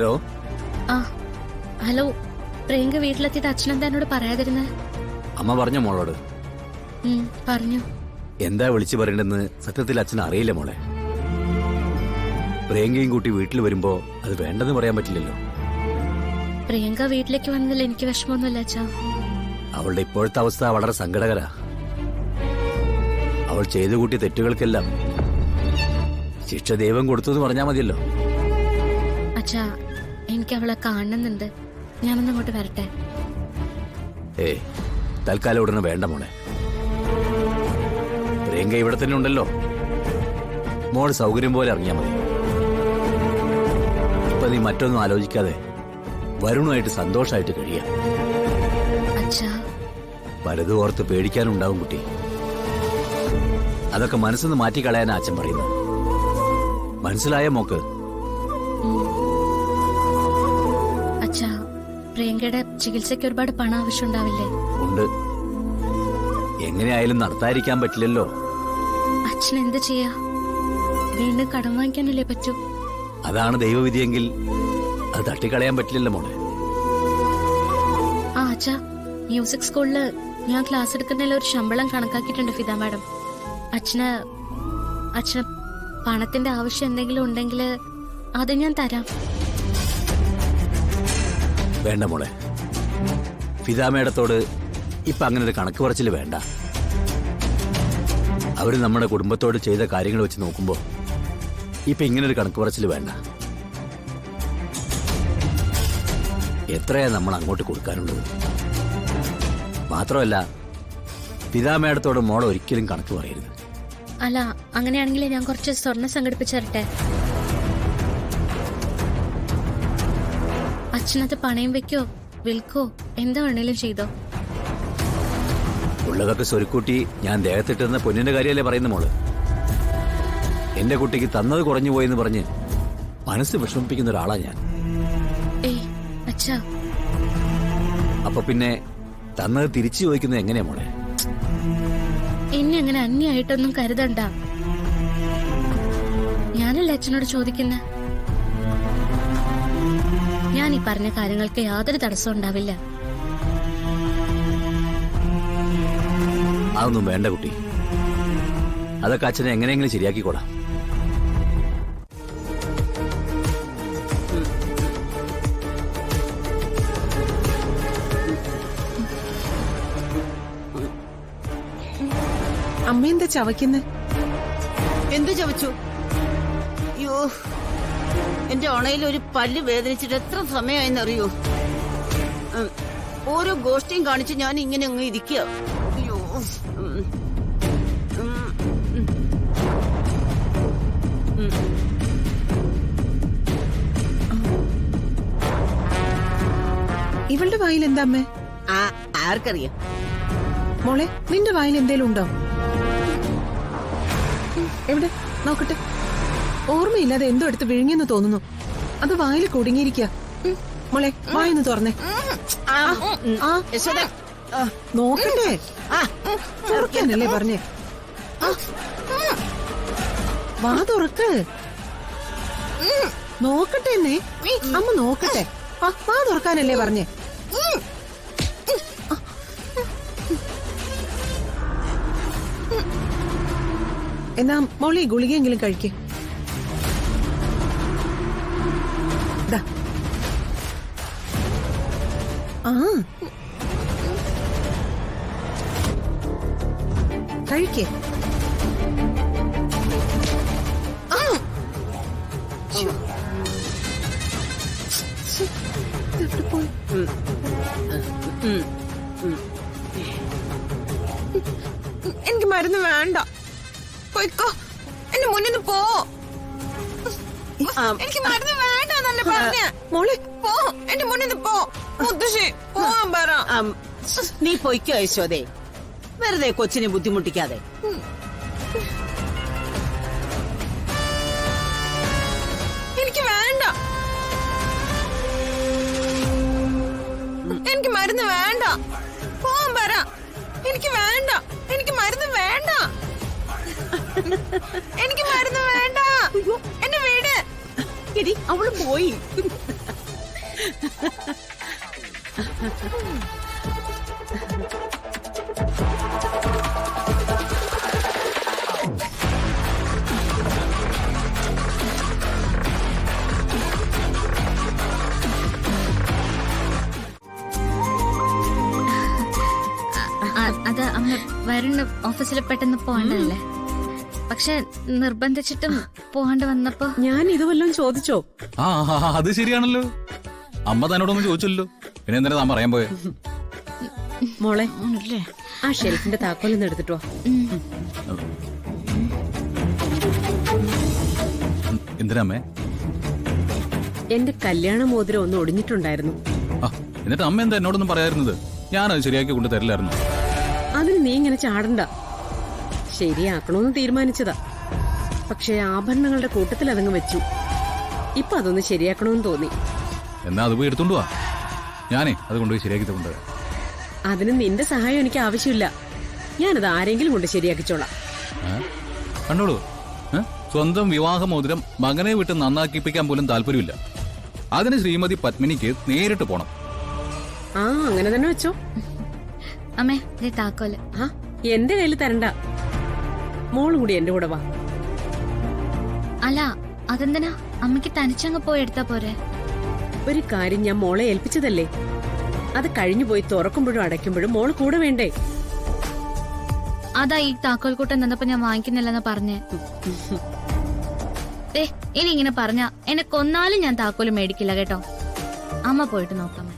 Hello. ആ hello, Priyanka വീട്ടിലെത്തിയിട്ട് അച്ഛനെന്താ എന്നോട് പറയാതിരുന്നേ? അമ്മ പറഞ്ഞോ മോളോട്? പറഞ്ഞു. എന്താ വിളിച്ചു പറയണ്ടെന്ന് സത്യത്തിൽ അച്ഛൻ അറിയില്ല മോളെ. പ്രിയങ്കയും കൂട്ടി വീട്ടിൽ വരുമ്പോ അത് വേണ്ടെന്ന് പറയാൻ പറ്റില്ലല്ലോ. പ്രിയങ്ക വീട്ടിലേക്ക് വന്നതിൽ എനിക്ക് വിഷമമൊന്നുമില്ല അച്ഛാ. അവളുടെ ഇപ്പോഴത്തെ അവസ്ഥ വളരെ സങ്കടകരാ. അവൾ ചെയ്തു കൂട്ടിയ തെറ്റുകൾക്കെല്ലാം ശിക്ഷ ദൈവം കൊടുത്തു എന്ന് പറഞ്ഞാൽ മതിയല്ലോ. അച്ഛാ, എനിക്ക് അവളെ കാണുന്നുണ്ട്. ഞാനൊന്നും അങ്ങോട്ട് വരട്ടെ? തൽക്കാലം ഉടനെ വേണ്ട മോളെ. പ്രിയങ്ക ഇവിടെ തന്നെ ഉണ്ടല്ലോ. മോൾ സൗകര്യം പോലെ ഇറങ്ങിയാൽ മതി. ഇപ്പൊ നീ മറ്റൊന്നും ആലോചിക്കാതെ വരുണുമായിട്ട് സന്തോഷമായിട്ട് കഴിയാം. പലതും ഓർത്ത് പേടിക്കാനുണ്ടാവും കുട്ടി. അതൊക്കെ മനസ്സിന്ന് മാറ്റിക്കളയാനാ അച്ഛൻ പറയുന്നത്. മനസ്സിലായ മോക്ക്? അച്ഛാ, പ്രിയങ്കയുടെ ചികിത്സയ്ക്ക് ഒരുപാട് പണം ആവശ്യമുണ്ടാവില്ലേ? ഉണ്ട്. എങ്ങനെയായാലും നടത്താതിരിക്കാൻ പറ്റില്ലല്ലോ. അച്ഛൻ എന്ത് ചെയ്യാ? വീണ്ടും കടം വാങ്ങിക്കാനല്ലേ പറ്റൂ? അതാണ് ദൈവവിധിയെങ്കിൽ അത് തട്ടിക്കളയാൻ പറ്റില്ലല്ലോ മോളെ. ആ അച്ഛാ, മ്യൂസിക് സ്കൂളില് ഞാൻ ക്ലാസ് എടുക്കുന്നതിൽ ഒരു ശമ്പളം കണക്കാക്കിയിട്ടുണ്ട് ഫിദ മാഡം. അച്ഛന് പണത്തിന്റെ ആവശ്യം എന്തെങ്കിലും ഉണ്ടെങ്കിൽ അത് ഞാൻ തരാം. വേണ്ട മോളെ, ഫിദ മേഡത്തോട് ഇപ്പൊ അങ്ങനെ ഒരു കണക്ക് പറച്ചില് വേണ്ട. അവര് നമ്മുടെ കുടുംബത്തോട് ചെയ്ത കാര്യങ്ങൾ വെച്ച് നോക്കുമ്പോ ഇപ്പൊ ഇങ്ങനൊരു കണക്ക് പറച്ചില് വേണ്ട. എത്രയാ നമ്മൾ അങ്ങോട്ട് കൊടുക്കാനുള്ളത്? മാത്രമല്ല, ഫിദ മേഡത്തോട് മോൾ ഒരിക്കലും കണക്ക് പറയരുത്. അല്ല, അങ്ങനെയാണെങ്കിൽ ഞാൻ കുറച്ച് സ്വർണം സംഘടിപ്പിച്ചു തരട്ടെ? അച്ഛനത് പണയം വെക്കോ വിൽക്കോ എന്താ വേണേലും ചെയ്തോ. ഉള്ളതൊക്കെ സ്വരുക്കൂട്ടി ഞാൻ ദേഹത്തിട്ടുന്ന പൊന്നിന്റെ കാര്യമല്ലേ പറയുന്ന മോള്. എന്റെ കുട്ടിക്ക് തന്നത് കുറഞ്ഞു പോയെന്ന് പറഞ്ഞ് മനസ്സ് വിഷമിപ്പിക്കുന്ന ഒരാളാ ഞാൻ. അപ്പൊ പിന്നെ തന്നത് തിരിച്ചു ചോദിക്കുന്നത് എങ്ങനെയാ മോളെ? എന്നെ അങ്ങനെ അന്യായിട്ടൊന്നും കരുതണ്ട. ഞാനല്ലേ അച്ഛനോട് ചോദിക്കുന്ന. ഞാൻ ഈ പറഞ്ഞ കാര്യങ്ങൾക്ക് യാതൊരു തടസ്സവും ഉണ്ടാവില്ല. അതൊന്നും വേണ്ട കുട്ടി. അതൊക്കെ അച്ഛനെ എങ്ങനെയെങ്കിലും ശരിയാക്കിക്കോളാം. അമ്മ എന്താ ചവയ്ക്കുന്നെ? എന്തു ചവച്ചു? അയ്യോ, എന്റെ ഓണയിൽ ഒരു പല്ല് വേദനിച്ചിട്ട് എത്ര സമയമായെന്നറിയോ? ഓരോ ഗോഷ്ടിയും കാണിച്ച് ഞാൻ ഇങ്ങനെ അങ്ങ് ഇരിക്കുക. അയ്യോ, ഇവളുടെ വായിൽ എന്താ അമ്മേ? ആർക്കറിയാം മോളെ, നിന്റെ വായിൽ എന്തേലും ഉണ്ടോ? എവിടെ നോക്കട്ടെ. ഓർമ്മയില്ലാതെ എന്തോ എടുത്ത് വിഴുങ്ങിയെന്ന് തോന്നുന്നു. അത് വായിൽ കുടുങ്ങിയിരിക്കുക. മോളെ, വായൊന്ന് തുറന്നേ. നോക്കണ്ടേ? തുറക്കാനല്ലേ പറഞ്ഞേ? വാ തുറക്ക്. നോക്കട്ടെ എന്നേ. അമ്മ നോക്കട്ടെ. വാ തുറക്കാനല്ലേ പറഞ്ഞേ? എന്നാ മോളി ഗുളികയെങ്കിലും കഴിക്കേ. കഴിക്കേ. എനിക്ക് മരുന്ന് വേണ്ട. പോയിക്കോ, എന്റെ മുന്നിൽ നിന്ന് പോ. എനിക്ക് മരുന്ന് വേണ്ടെന്നല്ലേ പറഞ്ഞ മോളെ. പോ, എന്റെ മുന്നിൽ നിന്ന് പോ. മുത്തശ്ശി പോവാൻ പറ. നീ പൊയ്ക്കോ യശോദേ, വെറുതെ കൊച്ചിനെ ബുദ്ധിമുട്ടിക്കാതെ. എനിക്ക് വേണ്ട. എനിക്ക് മരുന്ന് വേണ്ട. പോവാൻ പറ. എനിക്ക് വേണ്ട. എനിക്ക് മരുന്ന് വേണ്ട. എനിക്ക് മരുന്ന് വേണ്ട. എന്നെ വീട്. എടി അവള് പോയി. അത് അമ്മ വരുണ് ഓഫീസിൽ പെട്ടെന്ന് പോകണ്ടല്ലേ, പക്ഷെ നിർബന്ധിച്ചിട്ടും പോകാണ്ട് വന്നപ്പോ ഞാൻ ഇത് വല്ലതും ചോദിച്ചോ? ആ അത് ശരിയാണല്ലോ. അമ്മ തന്നോടൊന്നും ചോദിച്ചല്ലോ, പിന്നെ എന്തിനാ താൻ പറയാൻ പോയെ? മോളെ ആ ഷെൽഫിന്റെ താക്കോലൊന്ന് എടുത്തിട്ടോ. എന്തിനാ അമ്മേ? എന്റെ കല്യാണ മോതിരം ഒന്ന് ഒടിഞ്ഞിട്ടുണ്ടായിരുന്നു. ആ എന്നിട്ട് അമ്മ എന്താ എന്നോടൊന്നും പറയായിരുന്നത്? ഞാനത് ശരിയാക്കി കൊണ്ട് തരില്ലായിരുന്നു. അതിന് നീ ഇങ്ങനെ ചാടണ്ട. ശരിയാക്കണമെന്ന് തീരുമാനിച്ചതാ, പക്ഷെ ആഭരണങ്ങളുടെ കൂട്ടത്തിൽ അതങ്ങ് വെച്ചു. ഇപ്പൊ അതൊന്ന് ശരിയാക്കണമെന്ന് തോന്നി. എന്നാ അത് പോയി എടുത്തോണ്ട് വാ, ഞാനേ അത് കൊണ്ടുപോയി ശരിയാക്കി കൊണ്ടുവരാം. അതിന് നിന്റെ സഹായം എനിക്ക് ആവശ്യമില്ല. ഞാനത് ആരെങ്കിലും കൊണ്ട് ശരിയാക്കിച്ചോളാം. കണ്ടോളൂ, സ്വന്തം വിവാഹ മോതിരം മകനെ വിട്ട് നന്നാക്കിപ്പിക്കാൻ പോലും താല്പര്യമില്ല. അതിന് ശ്രീമതി പത്മിനിക്ക് നേരിട്ട് പോണം. ആ അങ്ങനെ തന്നെ വെച്ചോ. അമ്മേ ദേ താക്കോല്. ആ എന്റെ കയ്യിൽ തരണ്ട, മോളും കൂടി എന്റെ കൂടെ വാ. അല്ല അതെന്തിനാ അമ്മയ്ക്ക് തനിച്ചങ്ങ് പോയി എടുത്താ പോരെ? ഒരു കാര്യം ഞാൻ മോളെ ഏൽപ്പിച്ചതല്ലേ, അത് കഴിഞ്ഞു പോയി തുറക്കുമ്പോഴും അടയ്ക്കുമ്പോഴും മോള് കൂടെ വേണ്ടേ? അതാ ഈ താക്കോൽ കൂട്ടം നിന്നപ്പോ ഞാൻ വാങ്ങിക്കുന്നില്ലെന്ന് പറഞ്ഞേ. ഇനി ഇങ്ങനെ പറഞ്ഞ എന്നെ കൊന്നാലും ഞാൻ താക്കോല് മേടിക്കില്ല കേട്ടോ. അമ്മ പോയിട്ട് നോക്കാം.